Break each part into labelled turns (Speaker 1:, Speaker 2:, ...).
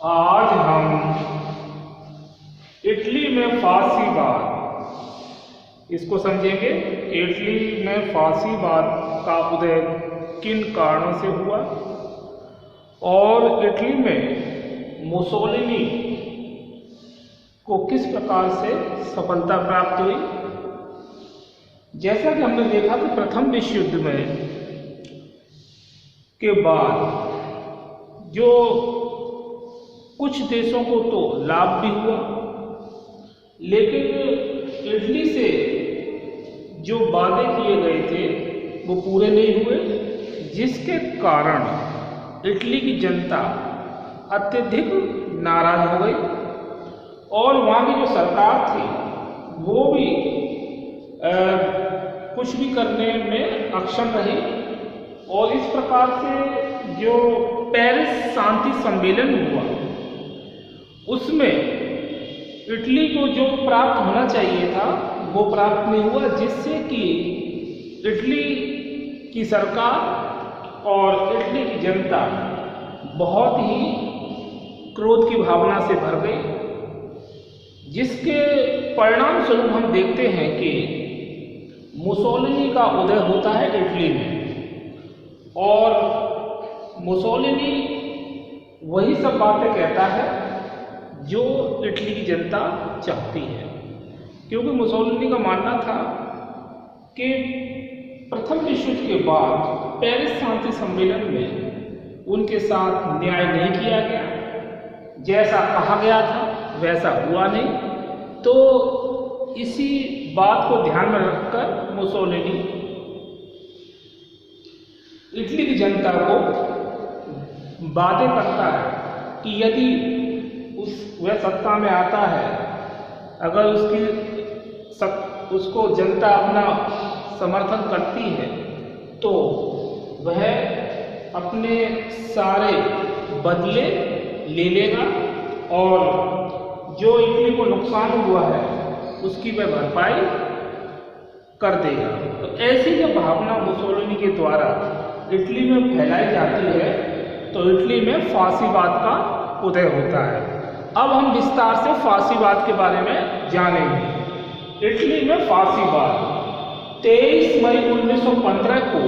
Speaker 1: आज हम इटली में फासीवाद इसको समझेंगे। इटली में फासीवाद का उदय किन कारणों से हुआ और इटली में मुसोलिनी को किस प्रकार से सफलता प्राप्त हुई। जैसा कि हमने देखा कि प्रथम विश्व युद्ध में के बाद जो कुछ देशों को तो लाभ भी हुआ, लेकिन इटली से जो वादे किए गए थे वो पूरे नहीं हुए, जिसके कारण इटली की जनता अत्यधिक नाराज हो गई और वहाँ की जो सरकार थी वो भी कुछ भी करने में अक्षम रही। और इस प्रकार से जो पेरिस शांति सम्मेलन हुआ उसमें इटली को जो प्राप्त होना चाहिए था वो प्राप्त नहीं हुआ, जिससे कि इटली की सरकार और इटली की जनता बहुत ही क्रोध की भावना से भर गई, जिसके परिणाम स्वरूप हम देखते हैं कि मुसोलिनी का उदय होता है इटली में। और मुसोलिनी वही सब बातें कहता है जो इटली की जनता चाहती है, क्योंकि मुसोलिनी का मानना था कि प्रथम विश्व युद्ध के बाद पेरिस शांति सम्मेलन में उनके साथ न्याय नहीं किया गया, जैसा कहा गया था वैसा हुआ नहीं। तो इसी बात को ध्यान में रखकर मुसोलिनी इटली की जनता को वादे करता है कि यदि वह सत्ता में आता है, अगर उसको जनता अपना समर्थन करती है तो वह अपने सारे बदले ले लेगा और जो इटली को नुकसान हुआ है उसकी वह भरपाई कर देगा। तो ऐसी जब भावना मुसोलिनी के द्वारा इटली में फैलाई जाती है तो इटली में फासीवाद का उदय होता है। अब हम विस्तार से फासीवाद के बारे में जानेंगे। इटली में फासीवाद 23 मई 1915 को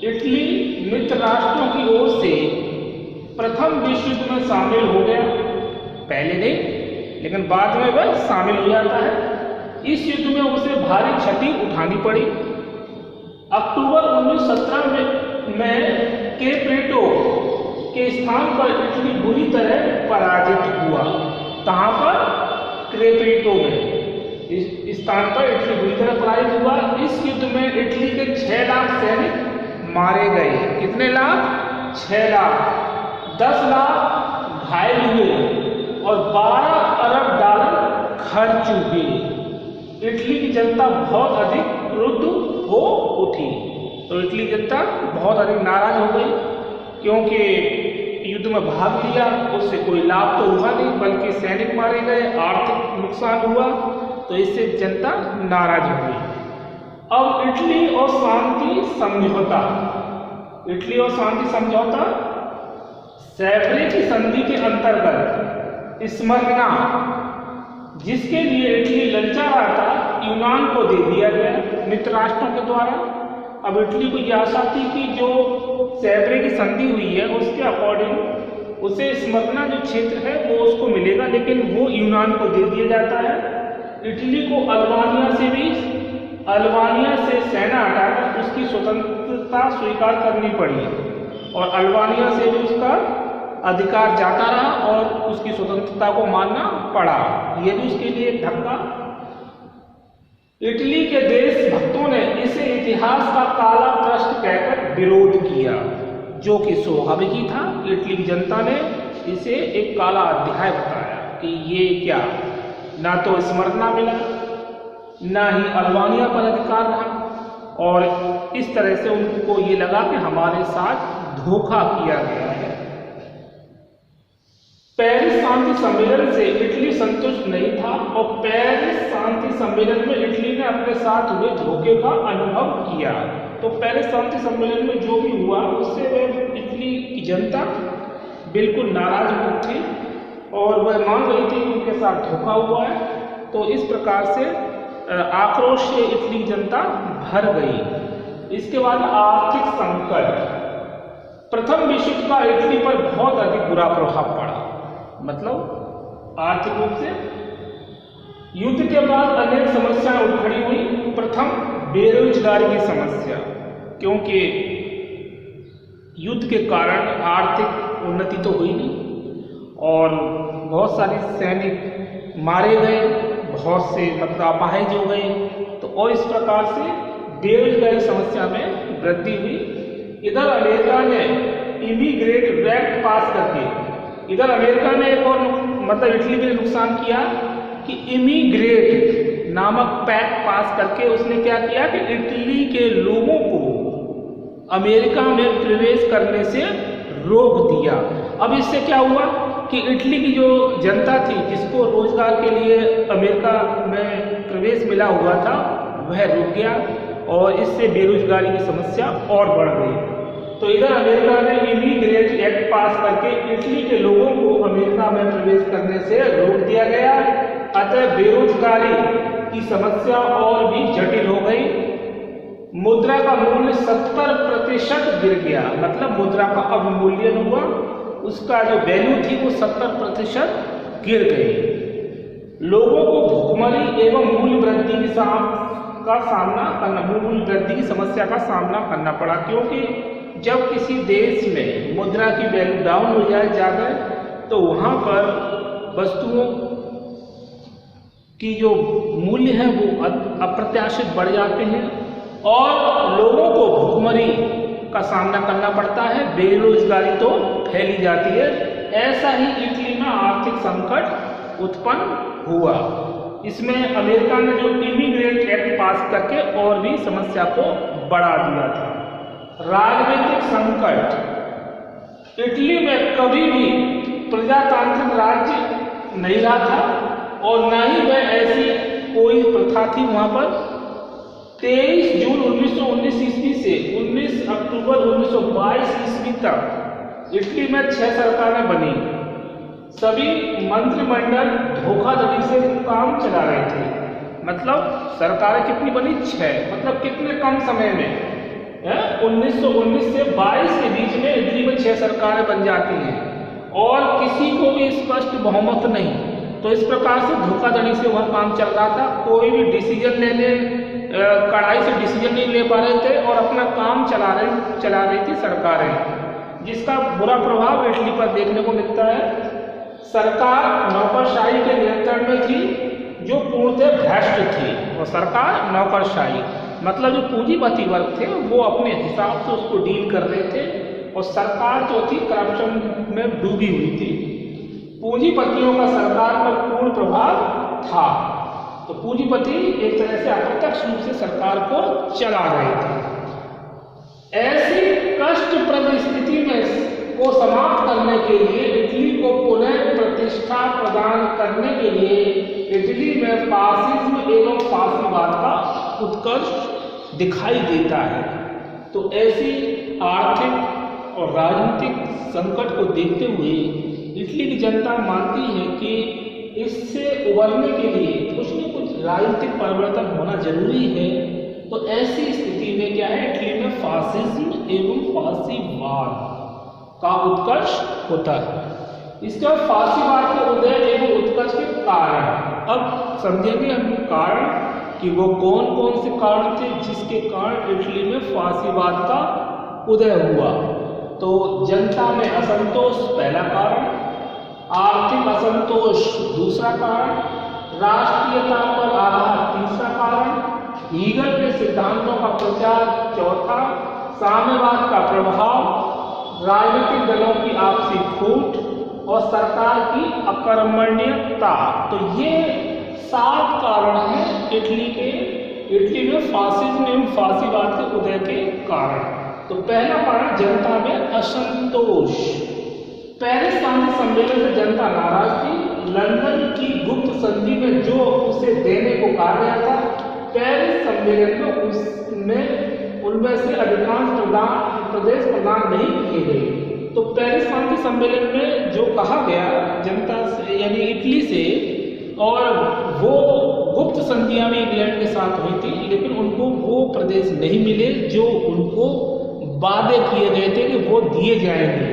Speaker 1: इटली मित्र राष्ट्रों की ओर से प्रथम विश्व युद्ध में शामिल हो गया। पहले नहीं, लेकिन बाद में वह शामिल हो जाता है। इस युद्ध में उसे भारी क्षति उठानी पड़ी। अक्टूबर 1917 में कैप्रेटो के स्थान पर इटली बुरी तरह पराजित हुआ। कहाँ पर? कैप्रेटो में इस स्थान पर इटली बुरी तरह पराजित हुआ। इस युद्ध में इटली के 6 लाख सैनिक मारे गए। कितने लाख? 6 लाख। 10 लाख घायल हुए और 12 अरब डॉलर खर्च हुए। इटली की जनता बहुत अधिक क्रुद्ध हो उठी। तो इटली की जनता बहुत अधिक नाराज हो गई, क्योंकि युद्ध में भाग लिया, उससे कोई लाभ तो हुआ नहीं, बल्कि सैनिक मारे गए, आर्थिक नुकसान हुआ। तो इससे जनता नाराज हो गई। अब इटली और शांति समझौता। इटली और शांति समझौता सैब्रे की संधि के अंतर्गत स्मरणा, जिसके लिए इटली ललचा रहा था, यूनान को दे दिया गया मित्र राष्ट्रों के द्वारा। अब इटली को यह आशा थी कि जो सैब्रे की संधि हुई है उसके अकॉर्डिंग उसे स्मरणा जो क्षेत्र है वो उसको मिलेगा, लेकिन वो यूनान को दे दिया जाता है। इटली को अल्बानिया से सेना हटाकर उसकी स्वतंत्रता स्वीकार करनी पड़ी और अल्बानिया से भी उसका अधिकार जाता रहा और उसकी स्वतंत्रता को मानना पड़ा। यह भी उसके लिए एक धक्का। इटली के देशभक्तों ने इसे इतिहास का काला पृष्ठ कहकर विरोध किया, जो कि स्वाभाविक ही था। इटली की जनता ने इसे एक काला अध्याय बताया कि ये क्या, ना तो स्मरणा मिला, ना ही अल्बानिया पर अधिकार रहा, और इस तरह से उनको ये लगा कि हमारे साथ धोखा किया गया है। पेरिस शांति सम्मेलन से इटली संतुष्ट नहीं था और पेरिस शांति सम्मेलन में इटली ने अपने साथ हुए धोखे का अनुभव किया। तो पेरिस शांति सम्मेलन में जो भी हुआ उससे इटली की जनता बिल्कुल नाराज थी और वह मान रही थी कि उनके साथ धोखा हुआ है। तो इस प्रकार से आक्रोश से इटली की जनता भर गई। इसके बाद आर्थिक संकट। प्रथम विश्व युद्ध का इटली पर बहुत अधिक बुरा प्रभाव पड़ा, मतलब आर्थिक रूप से। युद्ध के बाद अनेक समस्याएं उठ खड़ी हुई। प्रथम बेरोजगारी की समस्या, क्योंकि युद्ध के कारण आर्थिक उन्नति तो हुई नहीं और बहुत सारे सैनिक मारे गए, बहुत से मतलब अपाहिज हो गए। तो और इस प्रकार से बेरोजगारी समस्या में वृद्धि हुई। इधर अमेरिका ने इमिग्रेट एक्ट पास करके, इधर अमेरिका ने एक और मतलब इटली में नुकसान किया कि इमिग्रेट नामक पैक्ट पास करके उसने क्या किया कि इटली के लोगों को अमेरिका में प्रवेश करने से रोक दिया। अब इससे क्या हुआ कि इटली की जो जनता थी, जिसको रोजगार के लिए अमेरिका में प्रवेश मिला हुआ था, वह रुक गया और इससे बेरोजगारी की समस्या और बढ़ गई। तो इधर अमेरिका ने इमिग्रेट एक्ट पास करके इटली के लोगों को अमेरिका में प्रवेश करने से रोक दिया गया। अतः बेरोजगारी की समस्या और भी जटिल हो गई। मुद्रा का मूल्य 70% गिर गया, मतलब मुद्रा का अवमूल्यन हुआ, उसका जो वैल्यू थी वो 70% गिर गई। लोगों को भुखमरी एवं मूल्य वृद्धि की मूल्य वृद्धि की समस्या का सामना करना पड़ा, क्योंकि जब किसी देश में मुद्रा की वैल्यू डाउन हो जाए ज़्यादा, तो वहाँ पर वस्तुओं की जो मूल्य है वो अप्रत्याशित बढ़ जाते हैं और लोगों को भुखमरी का सामना करना पड़ता है, बेरोजगारी तो फैली जाती है। ऐसा ही इटली में आर्थिक संकट उत्पन्न हुआ। इसमें अमेरिका ने जो इमिग्रेट एक्ट पास करके और भी समस्या को बढ़ा दिया था। राजनीतिक संकट। इटली में कभी भी प्रजातांत्रिक राज्य नहीं रहा था और न ही वह ऐसी कोई प्रथा थी वहाँ पर। 23 जून 1919 ईस्वी से 19 अक्टूबर 1922 ईस्वी तक इटली में 6 सरकारें बनी। सभी मंत्रिमंडल धोखाधड़ी से काम चला रहे थे। मतलब सरकारें कितनी बनी? 6। मतलब कितने कम समय में 1919 से 22 के बीच में इटली में 6 सरकारें बन जाती हैं और किसी को भी स्पष्ट बहुमत नहीं। तो इस प्रकार से धोखाधड़ी से वह काम चल रहा था। कोई भी डिसीजन लेने कड़ाई से डिसीजन नहीं ले पा रहे थे और अपना काम चला रही थी सरकारें, जिसका बुरा प्रभाव इटली पर देखने को मिलता है। सरकार नौकरशाही के नियंत्रण में थी, जो पूर्णतः भ्रष्ट थी। और सरकार नौकरशाही मतलब जो पूंजीपति वर्ग थे वो अपने हिसाब से उसको डील कर रहे थे और सरकार जो थी करप्शन में डूबी हुई थी। पूंजीपतियों का सरकार पर पूर्ण प्रभाव था। तो पूंजीपति एक तरह से अप्रत्यक्ष रूप से सरकार को चला रहे थे। ऐसी कष्टप्रद स्थिति में को समाप्त करने के लिए, इटली को पुनः प्रतिष्ठा प्रदान करने के लिए इटली में फासिज्म एवं फासीवाद का उत्कर्ष दिखाई देता है। तो ऐसी आर्थिक और राजनीतिक संकट को देखते हुए इटली की जनता मानती है कि इससे उबरने के लिए कुछ न कुछ राजनीतिक परिवर्तन होना जरूरी है। तो ऐसी स्थिति में क्या है, इटली में फासिज्म एवं फासीवाद का उत्कर्ष होता है। इसके बाद फासीवाद के उदय एवं उत्कर्ष के कारण अब समझेंगे हम कारण कि वो कौन कौन से कारण थे जिसके कारण इटली में फासीवाद का उदय हुआ। तो जनता में असंतोष पहला कारण, आर्थिक असंतोष दूसरा कारण, राष्ट्रीयता पर आघात तीसरा कारण, हीगल के सिद्धांतों का प्रचार चौथा, साम्यवाद का प्रभाव, राजनीतिक दलों की आपसी फूट और सरकार की अकर्मण्यता। तो ये 7 कारण हैं इटली में फासिज्म एवं फासीवाद के उदय के कारण। तो पहला कारण जनता में असंतोष। पेरिस शांति सम्मेलन से जनता नाराज थी। लंदन की गुप्त संधि में जो उसे देने को कहा गया था, पेरिस सम्मेलन में उनमें से अधिकांश प्रदेश प्रदान नहीं किए गए। तो पेरिस शांति सम्मेलन में जो कहा गया जनता से यानी इटली से, और वो गुप्त संधियां में इंग्लैंड के साथ हुई थी, लेकिन उनको वो प्रदेश नहीं मिले जो उनको वादे किए गए थे कि वो दिए जाएंगे।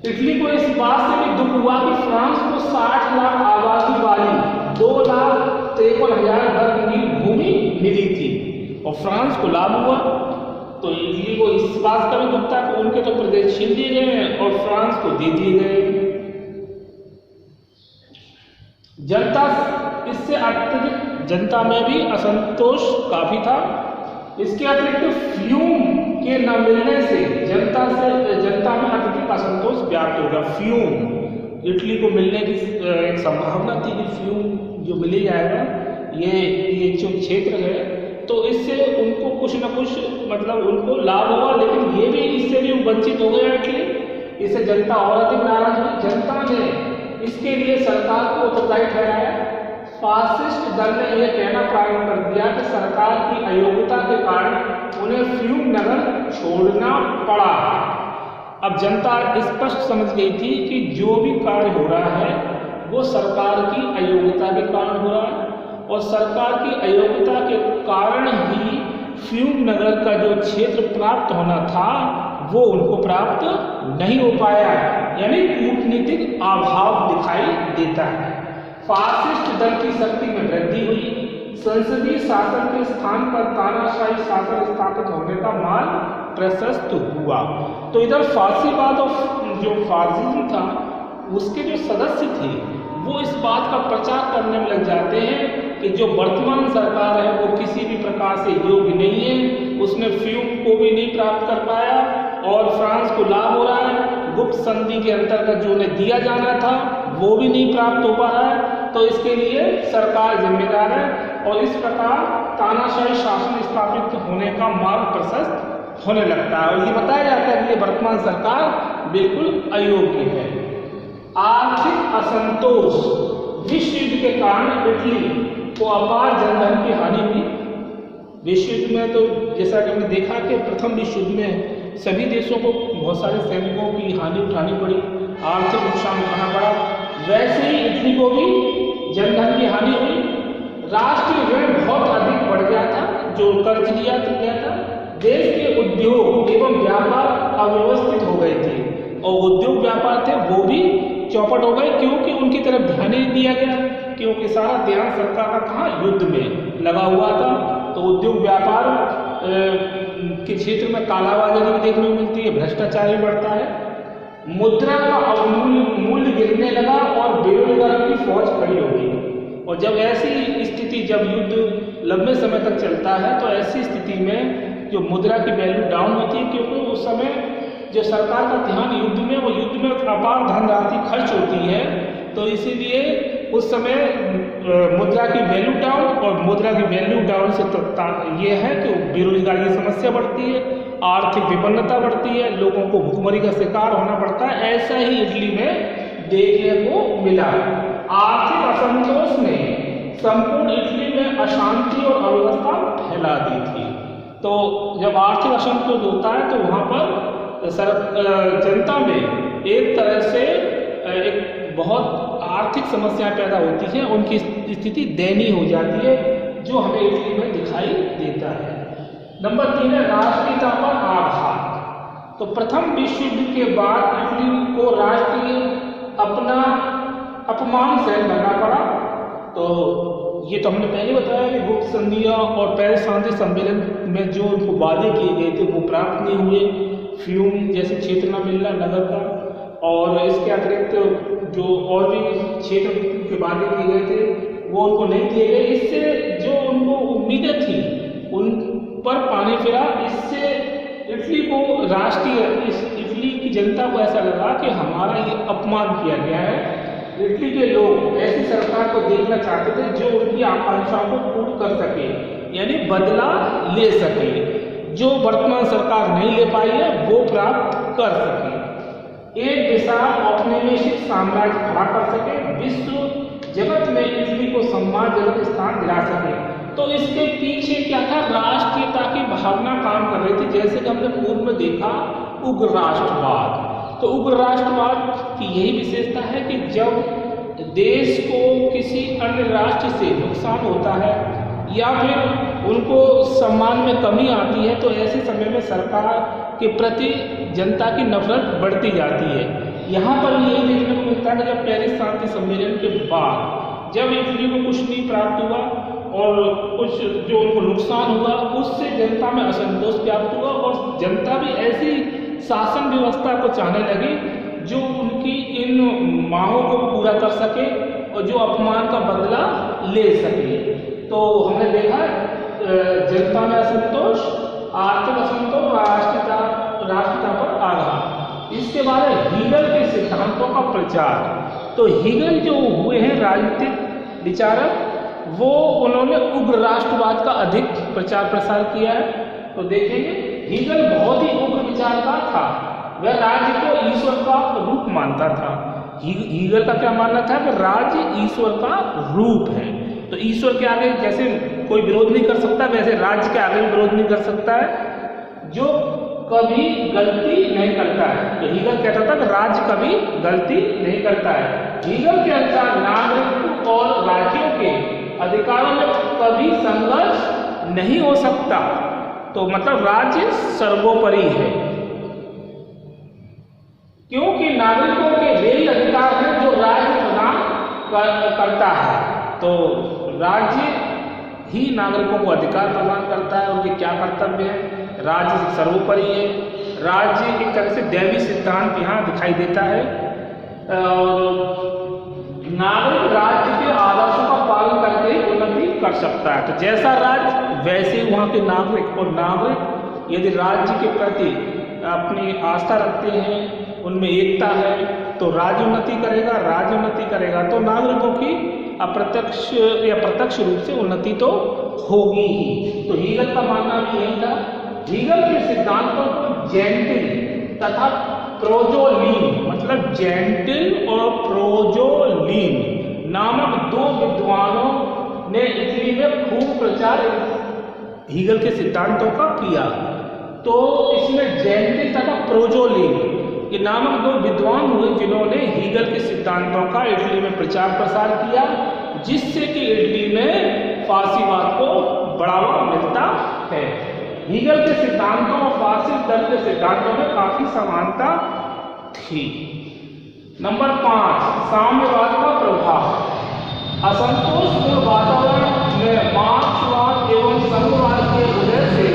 Speaker 1: इटली को इस बात से भी दुख हुआ कि फ्रांस को 60 लाख आबादी वाली 2,53,000 वर्ग की भूमि मिली थी और फ्रांस को लाभ हुआ। तो इटली को इस बात का भी दुख था कि उनके तो प्रदेश छीन दिए गए हैं और फ्रांस को दे दिए गए। जनता इससे अत्यधिक जनता में भी असंतोष काफी था। इसके अतिरिक्त फ्यूम के न मिलने से जनता में अत्यधिक असंतोष व्याप्त होगा। फ्यूम इटली को मिलने की एक संभावना थी कि फ्यूम जो मिल जाएगा, ये जो क्षेत्र है, तो इससे उनको कुछ न कुछ मतलब उनको लाभ हुआ, लेकिन ये भी इससे भी वंचित हो गया इटली। इससे जनता और अधिक नाराज हुई। जनता ने इसके लिए सरकार को उत्तरदायी ठहराया। फासिस्ट दल ने यह कहना प्रारंभ कर दिया कि सरकार की अयोग्यता के कारण उन्हें फ्यूम नगर छोड़ना पड़ा। अब जनता स्पष्ट समझ गई थी कि जो भी कार्य हो रहा है वो सरकार की अयोग्यता के कारण हो रहा है, और सरकार की अयोग्यता के कारण ही फ्यूम नगर का जो क्षेत्र प्राप्त होना था वो उनको प्राप्त नहीं हो पाया, यानी कूटनीतिक अभाव दिखाई देता है। फासिस्ट दल की शक्ति में वृद्धि हुई। संसदीय शासन के स्थान पर तानाशाही शासन स्थापित होने का मार्ग प्रशस्त हुआ। तो इधर फासीवाद और जो फासिज्म था उसके जो सदस्य थे वो इस बात का प्रचार करने में लग जाते हैं कि जो वर्तमान सरकार है वो किसी भी प्रकार से योग्य नहीं है, उसने फ्यूम को भी नहीं प्राप्त कर पाया और फ्रांस को लाभ हो रहा है। गुप्त संधि के अंतर्गत जो उन्हें दिया जाना था वो भी नहीं प्राप्त हो पा रहा है, तो इसके लिए सरकार जिम्मेदार है और इस प्रकार तानाशाही शासन स्थापित होने का मार्ग प्रशस्त होने लगता है। और ये बताया जाता है कि ये वर्तमान सरकार बिल्कुल अयोग्य है। आर्थिक असंतोष। विश्व युद्ध के कारण इटली को अपार जनधन की हानि हुई। विश्व युद्ध में तो जैसा कि हमने देखा कि प्रथम विश्व युद्ध में सभी देशों को बहुत सारे सैनिकों की हानि उठानी पड़ी, आर्थिक नुकसान उठाना पड़ा। वैसे ही इटली को भी जनधन की हानि हुई। राष्ट्रीय ऋण बहुत अधिक बढ़ गया था, जो कर्ज लिया गया था। देश के उद्योग एवं व्यापार अव्यवस्थित हो गए थे और उद्योग व्यापार थे वो भी चौपट हो गए, क्योंकि उनकी तरफ ध्यान नहीं दिया गया, क्योंकि सारा ध्यान सरकार का कहाँ युद्ध में लगा हुआ था। तो उद्योग व्यापार के क्षेत्र में कालाबाजारी भी देखने को मिलती है, भ्रष्टाचार भी बढ़ता है। मुद्रा का अवमूल्य गिरने लगा और बेरोजगारों की फौज खड़ी हो गई। और जब ऐसी स्थिति, जब युद्ध लंबे समय तक चलता है तो ऐसी स्थिति में जो मुद्रा की वैल्यू डाउन होती है, क्योंकि उस समय जो सरकार का ध्यान युद्ध में, वो युद्ध में अपार धनराशि खर्च होती है, तो इसीलिए उस समय मुद्रा की वैल्यू डाउन, और मुद्रा की वैल्यू डाउन से ये है कि बेरोजगारी की समस्या बढ़ती है, आर्थिक विपन्नता बढ़ती है, लोगों को भुखमरी का शिकार होना पड़ता है। ऐसा ही इटली में देखने को मिला। आर्थिक असंतोष ने संपूर्ण इटली में अशांति और अव्यवस्था फैला दी थी। तो जब आर्थिक असंतोष होता है तो वहाँ पर जनता में एक तरह से एक बहुत आर्थिक समस्याएं पैदा होती हैं, उनकी स्थिति दयनीय हो जाती है, जो हमें इटली में दिखाई देता है। नंबर 3 है राष्ट्रीयता पर आघात। तो प्रथम विश्व युद्ध के बाद इटली को राष्ट्रीय अपना अपमान सहन करना पड़ा। तो ये तो हमने पहले बताया कि गुप्त संधियां और पेरिस शांति सम्मेलन में जो उनको वादे किए गए थे वो प्राप्त नहीं हुए। फ्यूम जैसे क्षेत्र न मिलना नगर का, और इसके अतिरिक्त जो और भी क्षेत्र के वादे किए गए थे वो उनको नहीं दिए गए। इससे जो उनको उम्मीदें थी उन पर पानी फिरा। इससे इटली को इटली की जनता को ऐसा लगा कि हमारा ये अपमान किया गया है। इटली के लोग ऐसी सरकार को देखना चाहते थे जो उनकी आकांक्षाओं को पूर्ण कर सके, यानी बदला ले सके, जो वर्तमान सरकार नहीं ले पाई है वो प्राप्त कर सके, एक विशाल औपनिवेशिक साम्राज्य खड़ा कर सके, विश्व जगत में इटली को सम्मानजनक स्थान दिला सके। तो इसके पीछे क्या था? राष्ट्रीयता की भावना काम कर रही थी। जैसे कि हमने पूर्व में देखा उग्र राष्ट्रवाद, तो उग्र राष्ट्रवाद की यही विशेषता है कि जब देश को किसी अन्य राष्ट्र से नुकसान होता है या फिर उनको सम्मान में कमी आती है तो ऐसे समय में सरकार के प्रति जनता की नफरत बढ़ती जाती है। यहाँ पर यही देखने को मिलता है कि जब पेरिस शांति सम्मेलन के बाद जब इटली को कुछ नहीं प्राप्त हुआ और कुछ जो उनको नुकसान हुआ उससे जनता में असंतोष व्याप्त हुआ और जनता भी ऐसी शासन व्यवस्था को चाहने लगी जो उनकी इन मांगों को पूरा कर सके और जो अपमान का बदला ले सके। तो हमने देखा जनता में असंतोष, आर्थिक असंतोष, राष्ट्रीयता पर आघात। इसके बाद हीगल के सिद्धांतों का प्रचार। तो हीगल जो हुए हैं राजनीतिक विचारक, वो उन्होंने उग्र राष्ट्रवाद का अधिक प्रचार प्रसार किया है। तो देखेंगे हीगल बहुत ही उग्र विचारकार था, वह राज्य को ईश्वर का रूप मानता था। हीगल का क्या मानना था कि राज्य ईश्वर का रूप है, तो ईश्वर के आगे जैसे कोई विरोध नहीं कर सकता वैसे राज्य के आगे विरोध नहीं कर सकता है जो कभी गलती नहीं करता है। तो हीगल कहता था कि राज्य कभी गलती नहीं करता है। हीगल के अनुसार नागरिक और राज्यों के अधिकारों में कभी संघर्ष नहीं हो सकता, तो मतलब राज्य सर्वोपरि है, क्योंकि नागरिकों के वे अधिकार हैं जो राज्य प्रदान करता है। तो राज्य ही नागरिकों को अधिकार प्रदान करता है, उनके क्या कर्तव्य है, राज्य सर्वोपरि है। राज्य एक तरह से दैवी सिद्धांत यहाँ दिखाई देता है। नागरिक राज्य के आदर्शों का पालन करके ही उन्नति कर सकता है। तो जैसा राज्य वैसे वहाँ के नागरिक, और नागरिक यदि राज्य के प्रति अपनी आस्था रखते हैं, उनमें एकता है, तो राज्य उन्नति करेगा, राज्य उन्नति करेगा तो नागरिकों की अप्रत्यक्ष या प्रत्यक्ष रूप से उन्नति तो होगी ही। तो हीगल का मानना भी यही था। हीगल के सिद्धांतों को जेंटिल तथा प्रोजोलिन, मतलब जेंटिल और प्रोजोलिन नामक दो विद्वानों ने इटली में खूब प्रचार हीगल के सिद्धांतों का किया। तो इसमें जेंटिल तथा प्रोजोलिन ये नामक दो विद्वान हुए जिन्होंने हीगल के सिद्धांतों का इटली में प्रचार प्रसार किया, जिससे कि इटली में फासीवाद को बढ़ावा मिलता है। हीगल के सिद्धांतों और फासिस्ट दल के सिद्धांतों में काफी समानता थी। नंबर 5, साम्यवाद का प्रभाव। असंतोषपूर्ण वातावरण में मार्क्सवाद एवं संघवाद के उदय से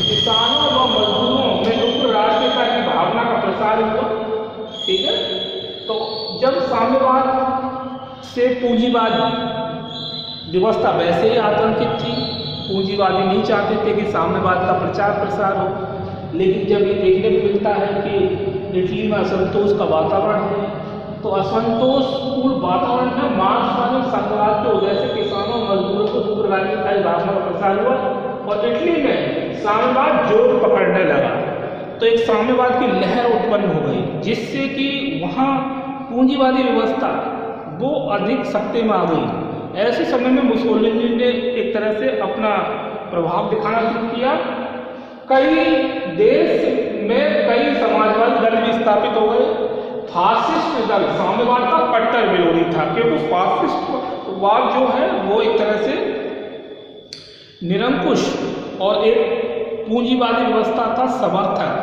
Speaker 1: किसानों व मजदूरों में उग्र राष्ट्रीयता की भावना का प्रसार हुआ। ठीक है, तो जब साम्यवाद से पूंजीवादी व्यवस्था वैसे ही आतंकित थी, पूंजीवादी नहीं चाहते थे कि साम्यवाद का प्रचार प्रसार हो, लेकिन जब ये देखने को मिलता है कि इटली में असंतोष का वातावरण है, तो असंतोषपूर्ण वातावरण में मार्क्सवाद और संघवाद के उदय से किसानों मजदूरों को उग्र राजनीति की भावना का प्रसार हुआ और इटली में साम्यवाद जोर पकड़ने लगा। तो एक साम्यवाद की लहर उत्पन्न हो गई, जिससे कि वहाँ पूंजीवादी व्यवस्था वो अधिक सत्ते में आ गई। ऐसे समय में मुसोलिनी ने एक तरह से अपना प्रभाव दिखाना शुरू किया। कई देश में कई समाजवादी दल भी स्थापित हो गए। फासिस्ट दल साम्यवाद का कट्टर विरोधी था, क्योंकि फासिस्टवाद जो है वो एक तरह से निरंकुश और एक पूंजीवादी व्यवस्था का समर्थक,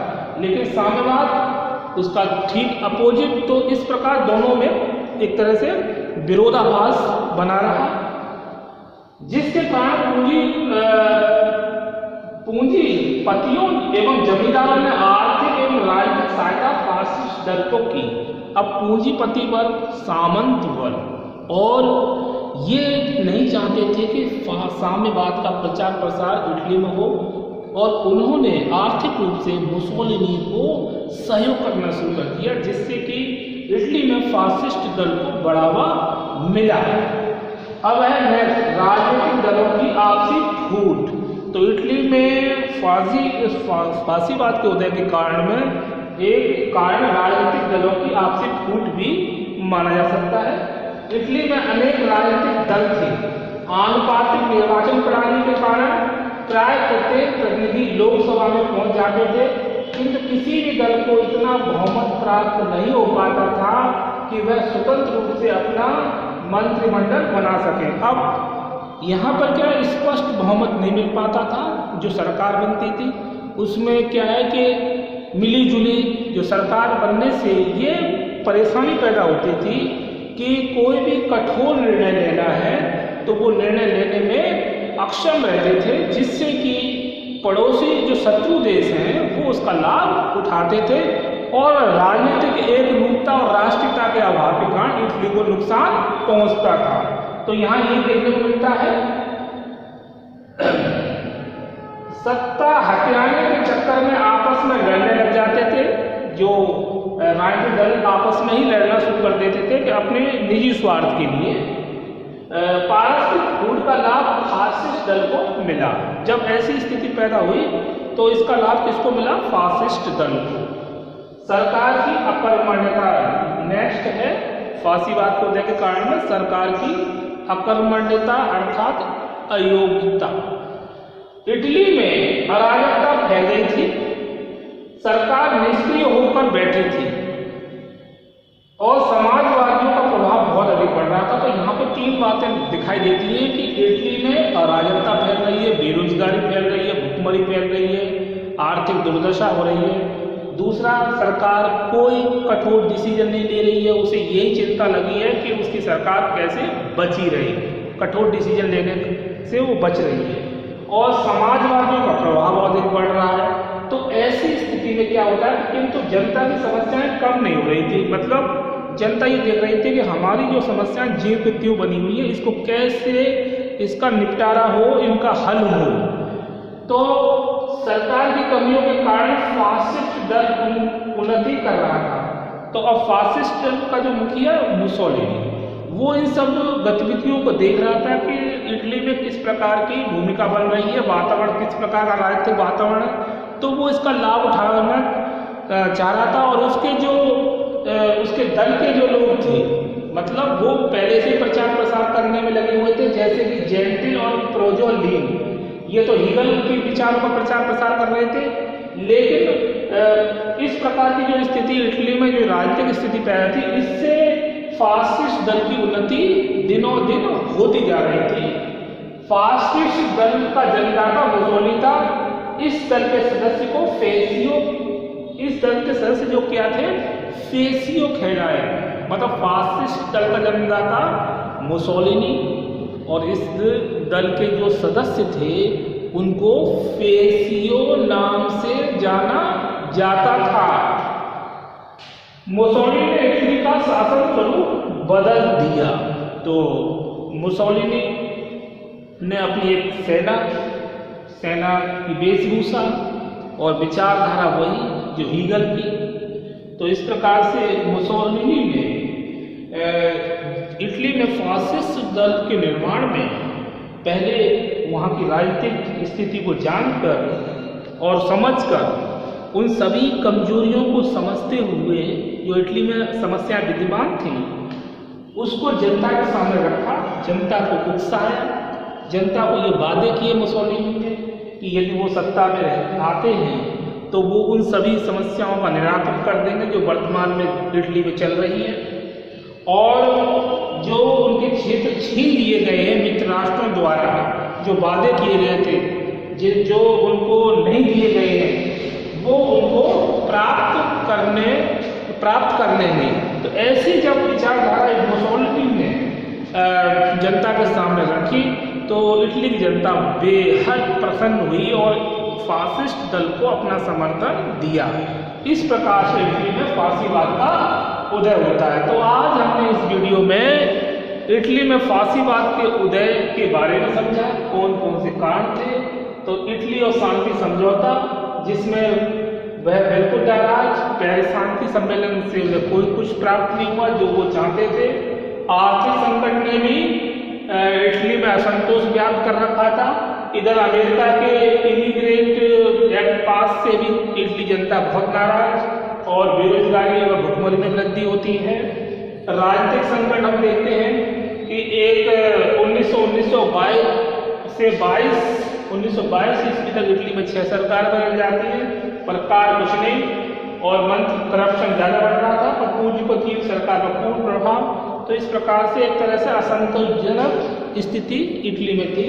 Speaker 1: लेकिन साम्यवाद उसका ठीक अपोजिट। तो इस प्रकार दोनों में एक तरह से विरोधाभास बना रहा, जिसके कारण पूंजीपतियों एवं जमींदारों ने आर्थिक एवं राजनीतिक सहायता फासिस्ट दल को की। अब पूंजीपति वर्ग, सामंत वर्ग और ये नहीं चाहते थे कि साम्यवाद का प्रचार प्रसार इटली में हो, और उन्होंने आर्थिक रूप से मुसोलिनी को सहयोग करना शुरू कर दिया, जिससे कि इटली में फासिस्ट दल को बढ़ावा मिला। अब है नेक्स्ट, राजनीतिक दलों की आपसी फूट। तो इटली में फासीवाद के उदय के कारण में एक कारण राजनीतिक दलों की आपसी फूट भी माना जा सकता है। इटली में अनेक राजनीतिक दल थे। आनुपातिक निर्वाचन प्रणाली के कारण प्राय प्रत्येक प्रतिनिधि लोकसभा में पहुंच जाते थे, किंतु किसी भी दल को इतना बहुमत प्राप्त नहीं हो पाता था कि वह स्वतंत्र रूप से अपना मंत्रिमंडल बना सके। अब यहाँ पर क्या स्पष्ट बहुमत नहीं मिल पाता था, जो सरकार बनती थी उसमें क्या है कि मिली जुली जो सरकार बनने से ये परेशानी पैदा होती थी कि कोई भी कठोर निर्णय लेना है तो वो निर्णय लेने में अक्षम रहते थे, जिससे कि पड़ोसी जो शत्रु देश हैं वो उसका लाभ उठाते थे और राजनीतिक एकरूपता और राष्ट्रीयता के अभाव के कारण इटली को नुकसान पहुंचता था। तो यहाँ ये देखने को मिलता है सत्ता हथियाने के चक्कर में आपस में लड़ने लग जाते थे। जो राजनीतिक दल आपस में ही लड़ना शुरू कर देते थे कि अपने निजी स्वार्थ के लिए। पारस्परिक फूट का लाभ फासिस्ट दल को मिला। जब ऐसी स्थिति पैदा हुई तो इसका लाभ किसको मिला? फासिस्ट दल को। सरकार की अकर्मण्यता नेक्स्ट है, फांसीवाद को देखे कारण में सरकार की अकर्मण्यता अर्थात अयोग्यता। इटली में अराजकता फैल गई थी, सरकार निष्क्रिय होकर बैठी थी और समाजवादियों का प्रभाव बहुत अधिक बढ़ रहा था। तो यहाँ पे तीन बातें दिखाई देती हैं कि इटली में अराजकता फैल रही है, बेरोजगारी फैल रही है, भुखमरी फैल रही है, आर्थिक दुर्दशा हो रही है। दूसरा, सरकार कोई कठोर डिसीजन नहीं ले रही है, उसे यही चिंता लगी है कि उसकी सरकार कैसे बची रहे, कठोर डिसीजन लेने से वो बच रही है। और समाजवादियों का प्रभाव अधिक बढ़ रहा है। तो ऐसी स्थिति में क्या होता है, किंतु जनता की समस्याएं कम नहीं हो रही थी। मतलब जनता ये देख रही थी कि हमारी जो समस्याएं ज्यों की त्यों बनी हुई है, इसको कैसे इसका निपटारा हो, इनका हल हो। तो सरकार की कमियों के कारण फासिस्ट दल उन्नति कर रहा था। तो अब फासिस्ट दल का जो मुखिया मुसोलिनी, वो इन सब गतिविधियों को देख रहा था कि इटली में किस प्रकार की भूमिका बन रही है, वातावरण किस प्रकार का राजनीतिक वातावरण है, तो वो इसका लाभ उठाना चाह रहा था। और उसके दल के जो लोग थे, मतलब वो पहले से प्रचार प्रसार करने में लगे हुए थे, जैसे कि जेंटिल और प्रोजोलिन, ये तो हीगल के विचारों का प्रचार प्रसार कर रहे थे। लेकिन इस प्रकार की जो स्थिति इटली में जो राजनीतिक स्थिति पैदा थी, इससे फासिस्ट दल की उन्नति दिनों दिन होती जा रही थी। फासिस्ट दल का जनदाता मुसोलिनी था। इस दल के सदस्य को फेसियो, इस दल के सदस्य जो क्या थे, फेसियो कहलाए। मतलब फासिस्ट दल का जनदाता मुसोलिनी और इस दल के जो सदस्य थे उनको फेसियो नाम से जाना जाता था। मुसोलिनी ने इटली का शासन स्वरूप बदल दिया। तो मुसोलिनी ने अपनी एक सेना की वेशभूषा और विचारधारा वही जो हीगल की। तो इस प्रकार से मुसोलिनी ने इटली में फासिस्ट दल के निर्माण में पहले वहाँ की राजनीतिक स्थिति को जानकर और समझकर उन सभी कमजोरियों को समझते हुए जो इटली में समस्याएं विद्यमान थी उसको जनता के सामने रखा, जनता को उकसाया, जनता को ये वादे किए मुसोलिनी ने कि यदि वो सत्ता में आते हैं तो वो उन सभी समस्याओं का निराकरण कर देंगे जो वर्तमान में इटली में चल रही है। और जो उनके क्षेत्र छीन लिए गए हैं मित्र राष्ट्रों द्वारा, जो वादे किए गए थे, जो उनको नहीं दिए गए हैं, वो उनको प्राप्त कर लेंगे। तो ऐसी जब विचारधारा मुसोलिनी ने जनता के सामने रखी तो इटली की जनता बेहद प्रसन्न हुई और फासिस्ट दल को अपना समर्थन दिया। इस प्रकार से इटली में फांसीवाद का उदय होता है। तो आज हमने इस वीडियो में इटली में फांसीवाद के उदय के बारे में समझा, कौन कौन से कारण थे। तो इटली और शांति समझौता, जिसमें वह बिल्कुल नाराज, पेरिस शांति सम्मेलन से उन्हें कोई कुछ प्राप्त नहीं हुआ जो वो चाहते थे। आर्थिक संकट ने भी इटली में असंतोष व्याप्त कर रखा था। इधर अमेरिका के इमिग्रेंट एक्ट पास से भी इटली जनता बहुत नाराज और बेरोजगारी और भुखमरी में वृद्धि होती है। राजनीतिक संकट हम देखते हैं कि एक 1922 ईस्वी तक इटली में 6 सरकार बदल जाती है। प्रकार कुछ नहीं और मंत्र करप्शन ज़्यादा बढ़ रहा था, पर पूंजीपति सरकार का पूर्ण प्रभाव। तो इस प्रकार से एक तरह से असंतोषजनक स्थिति इटली में थी।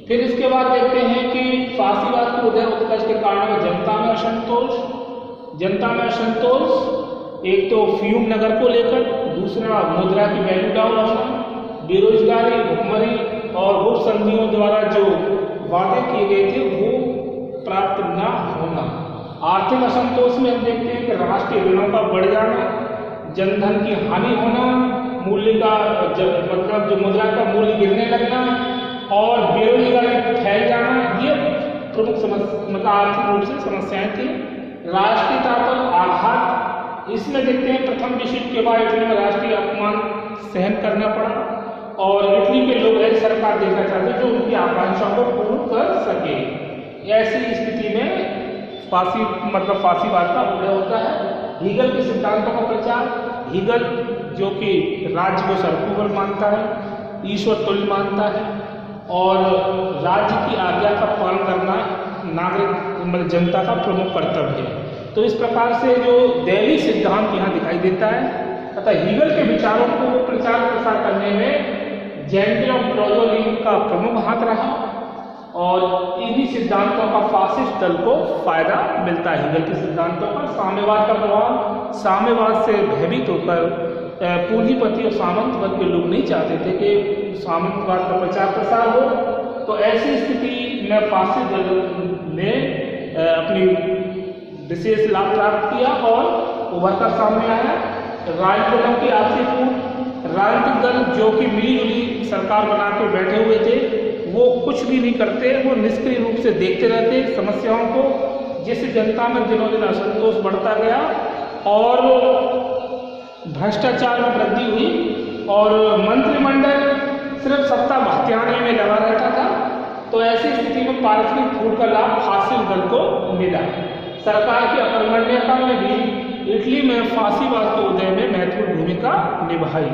Speaker 1: फिर इसके बाद देखते हैं कि फासीवाद के उदय उत्कर्ष के कारण जनता में असंतोष, एक तो फ्यूम नगर को लेकर, दूसरा मुद्रा की वैल्यू डाउन होना, बेरोजगारी, भुखमरी और भूख संधियों द्वारा जो वादे किए गए थे वो प्राप्त न होना। आर्थिक असंतोष में हम देखते हैं कि राष्ट्रीय ऋणों का बढ़ जाना, जनधन की हानि होना, मूल्य का मतलब जो मुद्रा का मूल्य गिरने लगना और बेरोजगारी फैल जाना, ये प्रमुख मतलब आर्थिक रूप से समस्याएं थी। राष्ट्रीयता पर आघात, इसमें देखते हैं प्रथम विश्व युद्ध के बाद इटली में राष्ट्रीय अपमान सहन करना पड़ा और इटली के लोग ऐसी सरकार देखना चाहते जो उनकी आकांक्षाओं को पूर्ण कर सके। ऐसी स्थिति में फांसीवाद का उदय होता है। हीगल के सिद्धांतों का प्रचार, हीगल जो कि राज्य को सर्वोपरि मानता है, ईश्वर तुल्य मानता है और राज्य की आज्ञा का पालन करना नागरिक मतलब जनता का प्रमुख कर्तव्य है। तो इस प्रकार से जो दैवी सिद्धांत यहाँ दिखाई देता है तथा हीगल के विचारों को प्रचार प्रसार करने में जेंटिल और ब्रोजोलिन का प्रमुख हाथ रहा और इन्हीं सिद्धांतों का फासिस्ट दल को फायदा मिलता है। हीगल के सिद्धांतों पर साम्यवाद का प्रभाव, साम्यवाद से भयभीत होकर पूंजीपति और सामंत वर्ग के लोग नहीं चाहते थे कि सामंतवाद का प्रचार प्रसार हो। तो ऐसी स्थिति में फासिस्ट दल ने अपनी विशेष लाभ प्राप्त किया और उभर कर सामने आया। राजनीतिकों की आपसी फूट, राजनीतिक दल जो कि मिलीजुली सरकार बना के बैठे हुए थे वो कुछ भी नहीं करते, वो निष्क्रिय रूप से देखते रहते समस्याओं को, जिससे जनता में दिनों दिन असंतोष बढ़ता गया और भ्रष्टाचार में वृद्धि हुई और मंत्रिमंडल सिर्फ सत्ता बहकाने में लगा रहता था। तो ऐसी स्थिति में पारस्परिक फूट का लाभ फासिस्ट दल को मिला। सरकार की अकर्मण्यता में भी इटली में फांसीवाद के उदय में महत्वपूर्ण भूमिका निभाई।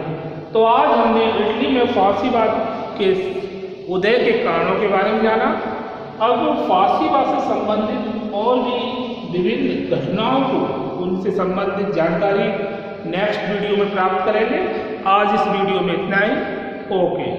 Speaker 1: तो आज हमने इटली में फांसीवाद के उदय के कारणों के बारे में जाना। अब फांसीवाद से संबंधित और भी विभिन्न घटनाओं को, उनसे संबंधित जानकारी नेक्स्ट वीडियो में प्राप्त करेंगे। आज इस वीडियो में इतना ही। ओके।